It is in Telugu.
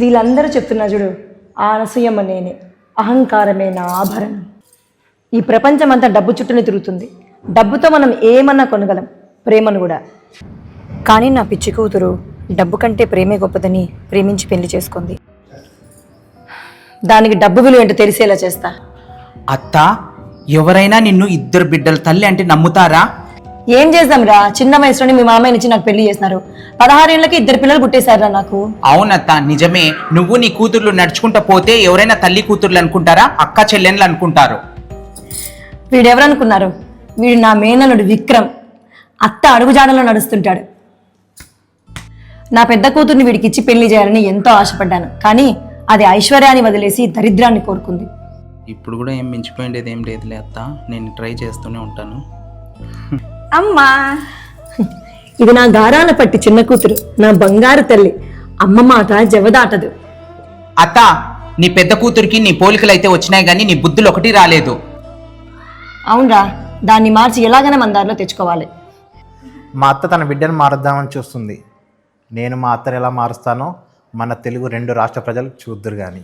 వీళ్ళందరూ చెప్తున్నా చూడు, ఆ అనసూయమ్మ నేనే. అహంకారమే నా ఆభరణం. ఈ ప్రపంచం అంతా డబ్బు చుట్టూనే తిరుగుతుంది. డబ్బుతో మనం ఏమన్నా కొనగలం, ప్రేమను కూడా. కానీ నా పిచ్చి కూతురు డబ్బు కంటే ప్రేమే గొప్పదని ప్రేమించి పెళ్లి చేసుకుంది. దానికి డబ్బు విలువ ఏంటో తెలిసేలా చేస్తా. అత్త, ఎవరైనా నిన్ను ఇద్దరు బిడ్డల తల్లి అంటే నమ్ముతారా? ఏం చేద్దాంరా, చిన్న వయసులోనే మీ మామయ్య నుంచి నాకు పెళ్లి చేసినారు. 16 ఏళ్ళకి 2 పిల్లలు పుట్టేశారా నాకు. అవునత్త, నిజమే. నువ్వు నీ కూతుర్లు నడుచుకుంటా పోతే ఎవరైనా తల్లి కూతుర్లు అనుకుంటారా, అక్క చెల్లెన్లు అనుకుంటారు. వీడెవరనుకున్నారు? వీడు నా మేనలుడు విక్రమ్. అత్త అడుగుజాడలో నడుస్తుంటాడు. నా పెద్ద కూతుర్ని వీడికి ఇచ్చి పెళ్లి చేయాలని ఎంతో ఆశపడ్డాను, కానీ అది ఐశ్వర్యాన్ని వదిలేసి దరిద్రాన్ని కోరుకుంది. ఇప్పుడు కూడా ఏం మించిపోయిండేది ఏం లేదులే అత్త, నేను ట్రై చేస్తూనే ఉంటాను. అమ్మా, ఇది నా గారాల పట్టి చిన్న కూతురు, నా బంగారు తల్లి. అమ్మ మాట జవదాటదు. అత్త, నీ పెద్ద కూతురికి నీ పోలికలు అయితే వచ్చినాయి కానీ నీ బుద్ధులు ఒకటి రాలేదు. అవునరా, దాన్ని మార్చి ఎలాగైనా మన దారిలో తెచ్చుకోవాలి. మా అత్త తన బిడ్డను మారుద్దామని చూస్తుంది. నేను మా అత్తని ఎలా మారుస్తానో మన తెలుగు 2 రాష్ట్ర ప్రజలు చూద్దురు కానీ.